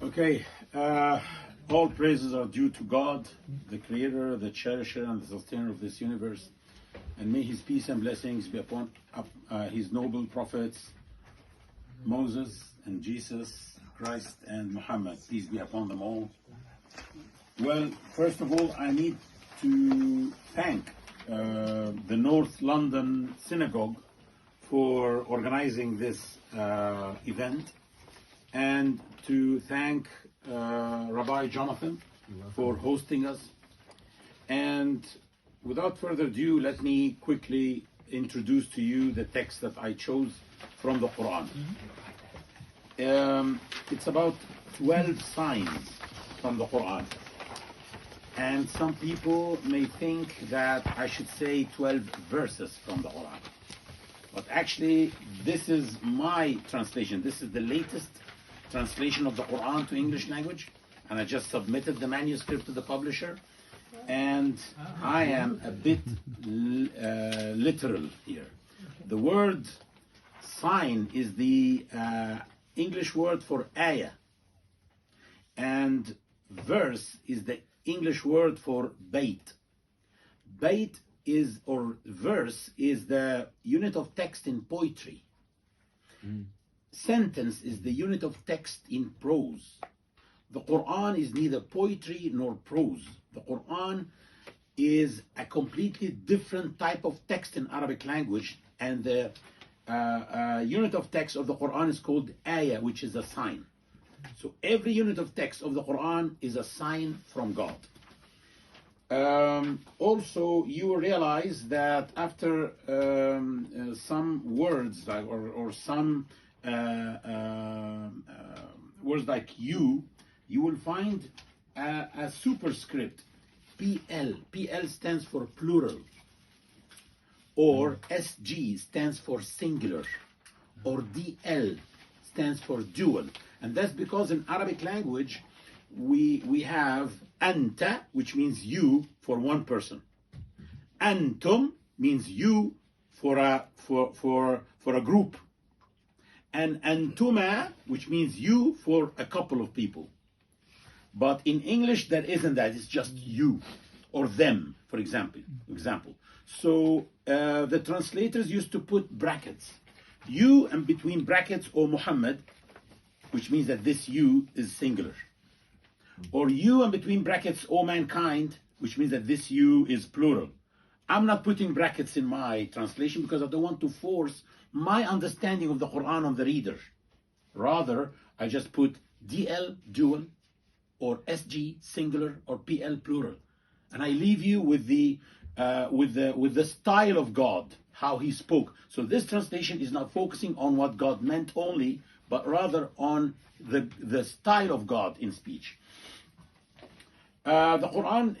Okay, all praises are due to God, the Creator, the Cherisher, and the Sustainer of this universe. And may His peace and blessings be upon His noble prophets, Moses and Jesus, Christ and Muhammad. Peace be upon them all. Well, first of all, I need to thank the North London Synagogue for organizing this event, and to thank Rabbi Jonathan for hosting us. And without further ado, let me quickly introduce to you the text that I chose from the Quran. It's about 12 signs from the Quran. And some people may think that I should say 12 verses from the Quran. But actually, this is my translation. This is the latest translation of the Quran to English language. And I just submitted the manuscript to the publisher. And I am a bit literal here. The word sign is the English word for ayah. And verse is the English word for bait. Bait is, or verse, is the unit of text in poetry. Sentence is the unit of text in prose. The Quran is neither poetry nor prose. The Quran is a completely different type of text in Arabic language, and the unit of text of the Quran is called ayah, which is a sign. So every unit of text of the Quran is a sign from God. Also, you will realize that after some words or some words like you will find a superscript, PL. PL stands for plural, or SG stands for singular, or DL stands for dual. And that's because in Arabic language we have anta, which means you for one person. Antum means you for a group. And antuma, which means you for a couple of people. But in English there isn't that. It's just you or them, for example. So the translators used to put brackets. You, and between brackets, O Muhammad, which means that this you is singular. Or you, and between brackets, O mankind, which means that this you is plural. I'm not putting brackets in my translation because I don't want to force my understanding of the Quran on the reader. Rather, I just put DL, dual, or SG, singular, or PL, plural. And I leave you with the style of God, how He spoke. So this translation is not focusing on what God meant only, but rather on the style of God in speech. The Quran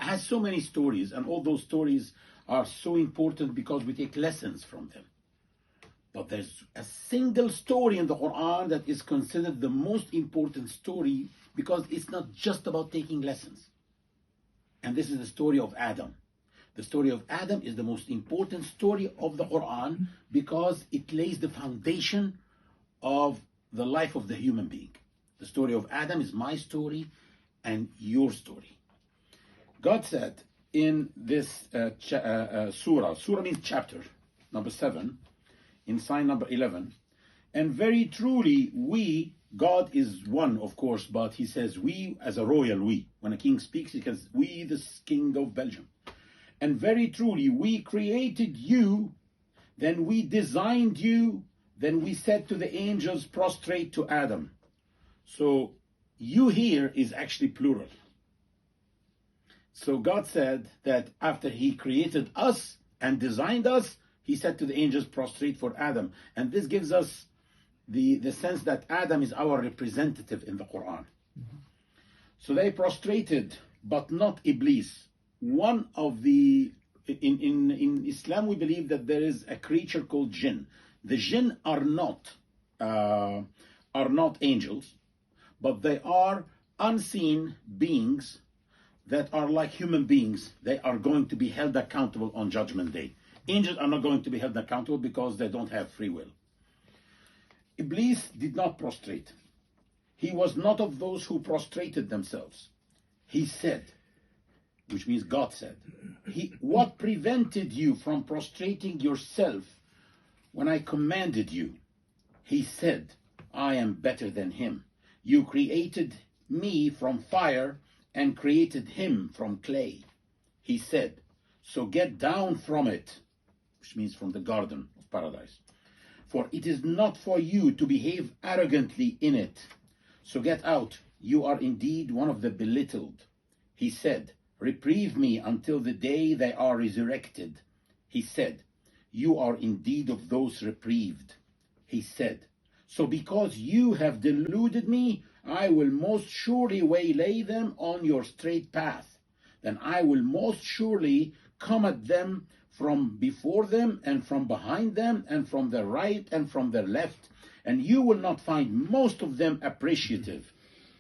has so many stories, and all those stories are so important because we take lessons from them. But there's a single story in the Quran that is considered the most important story because it's not just about taking lessons. And this is the story of Adam. The story of Adam is the most important story of the Quran because it lays the foundation of the life of the human being. The story of Adam is my story and your story. God said in this surah means chapter, number 7, in sign number 11, and very truly we, God is one, of course, but He says we as a royal we. When a king speaks, he says we, the king of Belgium. And very truly we created you, then we designed you, then we said to the angels, prostrate to Adam. So you here is actually plural. So God said that after He created us and designed us, He said to the angels, prostrate for Adam. And this gives us the sense that Adam is our representative in the Quran. So they prostrated, but not Iblis. One of the, in Islam we believe that there is a creature called jinn. The jinn are not angels, but they are unseen beings that are like human beings. They are going to be held accountable on Judgment Day. Angels are not going to be held accountable because they don't have free will. Iblis did not prostrate. he was not of those who prostrated themselves. He said, which means God said, what prevented you from prostrating yourself when I commanded you? He said, I am better than him. You created me from fire and created him from clay. He said, so get down from it, which means from the garden of paradise. For it is not for you to behave arrogantly in it. So get out, you are indeed one of the belittled. He said, reprieve me until the day they are resurrected. He said, you are indeed of those reprieved. He said, so because you have deluded me, I will most surely waylay them on your straight path. Then I will most surely come at them from before them and from behind them and from their right and from their left, and you will not find most of them appreciative.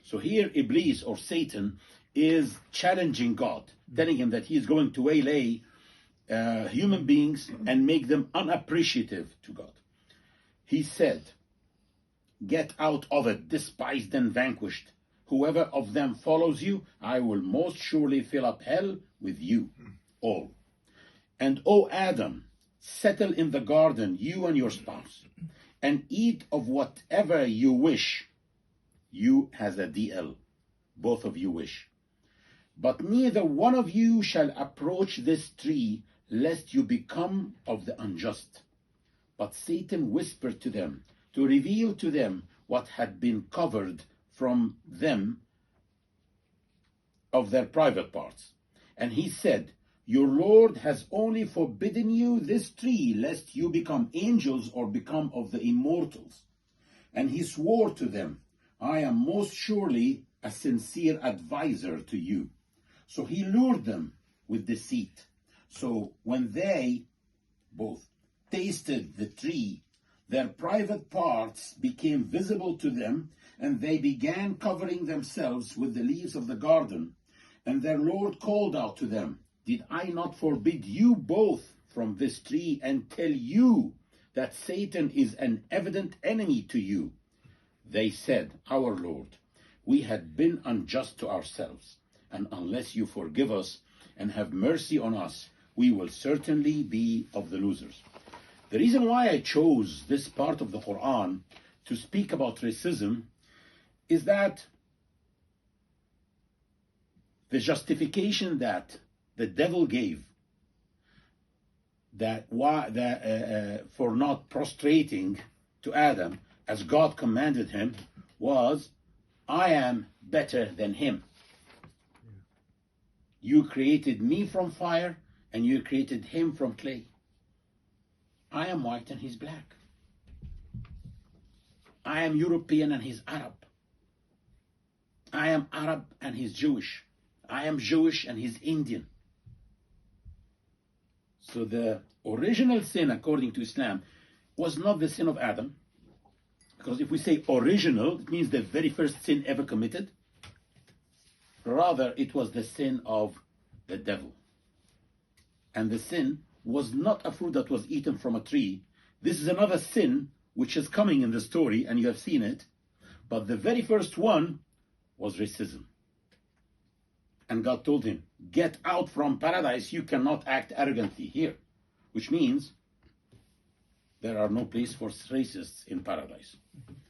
So here Iblis or Satan is challenging God, telling him that he is going to waylay human beings and make them unappreciative to God. He said, get out of it, despised and vanquished. Whoever of them follows you, I will most surely fill up hell with you all. And O Adam, settle in the garden, you and your spouse, and eat of whatever you wish. You has a DL, both of you wish. But neither one of you shall approach this tree, lest you become of the unjust. But Satan whispered to them, to reveal to them what had been covered from them of their private parts. And he said, your Lord has only forbidden you this tree, lest you become angels or become of the immortals. And he swore to them, I am most surely a sincere advisor to you. So he lured them with deceit. So when they both tasted the tree, their private parts became visible to them, and they began covering themselves with the leaves of the garden. And their Lord called out to them, did I not forbid you both from this tree and tell you that Satan is an evident enemy to you? They said, our Lord, we had been unjust to ourselves, and unless you forgive us and have mercy on us, we will certainly be of the losers. The reason why I chose this part of the Quran to speak about racism is that the justification that the devil gave for not prostrating to Adam as God commanded him was, I am better than him. You created me from fire and you created him from clay. I am white and he's black. I am European and he's Arab. I am Arab and he's Jewish. I am Jewish and he's Indian. So the original sin, according to Islam, was not the sin of Adam. Because if we say original, it means the very first sin ever committed. Rather, it was the sin of the devil. And the sin was not a fruit that was eaten from a tree. This is another sin which is coming in the story, and you have seen it. But the very first one was racism. And God told him, get out from paradise, you cannot act arrogantly here. Which means there are no place for racists in paradise.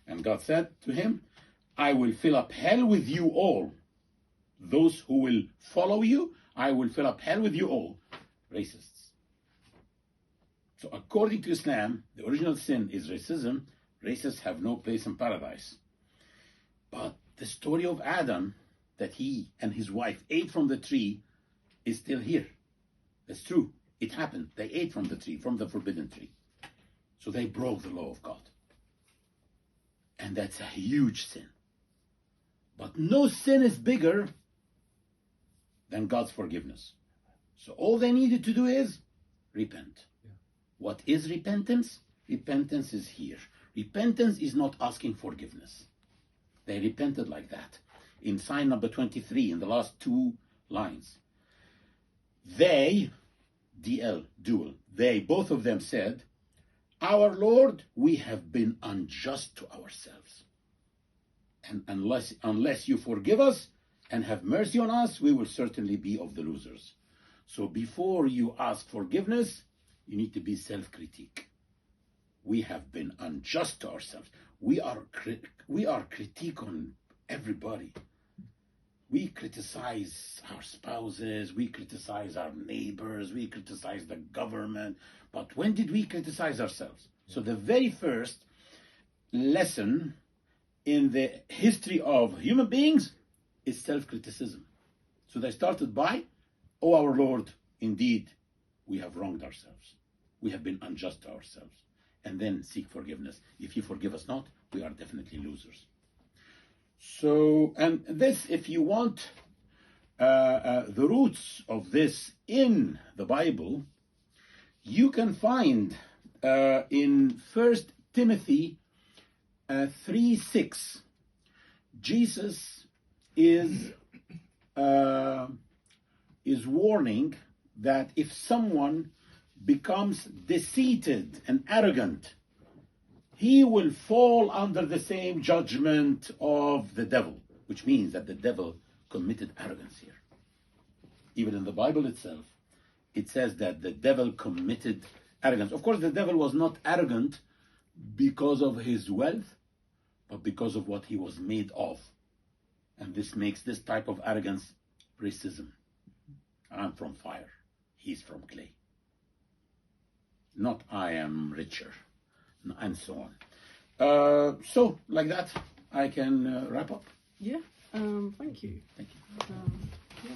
And God said to him, I will fill up hell with you all. Those who will follow you, I will fill up hell with you all. Racists. So according to Islam, the original sin is racism. Racists have no place in paradise. But the story of Adam, that he and his wife ate from the tree, is still here. That's true. It happened. They ate from the tree, from the forbidden tree. So they broke the law of God. And that's a huge sin. But no sin is bigger than God's forgiveness. So all they needed to do is repent. Yeah. What is repentance? Repentance is here. Repentance is not asking forgiveness. They repented like that. In sign number 23, in the last two lines. They, DL, dual, they, both of them said, our Lord, we have been unjust to ourselves. And unless you forgive us and have mercy on us, we will certainly be of the losers. So before you ask forgiveness, you need to be self-critique. We have been unjust to ourselves. We are critique on everybody. We criticize our spouses, we criticize our neighbors, we criticize the government. But when did we criticize ourselves? So the very first lesson in the history of human beings is self-criticism. So they started by, oh our Lord, indeed, we have wronged ourselves. We have been unjust to ourselves. And then seek forgiveness. If you forgive us not, we are definitely losers. So, and this, if you want the roots of this in the Bible, you can find in 1 Timothy 3:6, Jesus is warning that if someone becomes deceited and arrogant, he will fall under the same judgment of the devil, which means that the devil committed arrogance here. Even in the Bible itself, it says that the devil committed arrogance. Of course, the devil was not arrogant because of his wealth, but because of what he was made of. And this makes this type of arrogance racism. I'm from fire, he's from clay. Not I am richer, and so on. So, like that, I can wrap up. Yeah, thank you. Thank you. Yeah.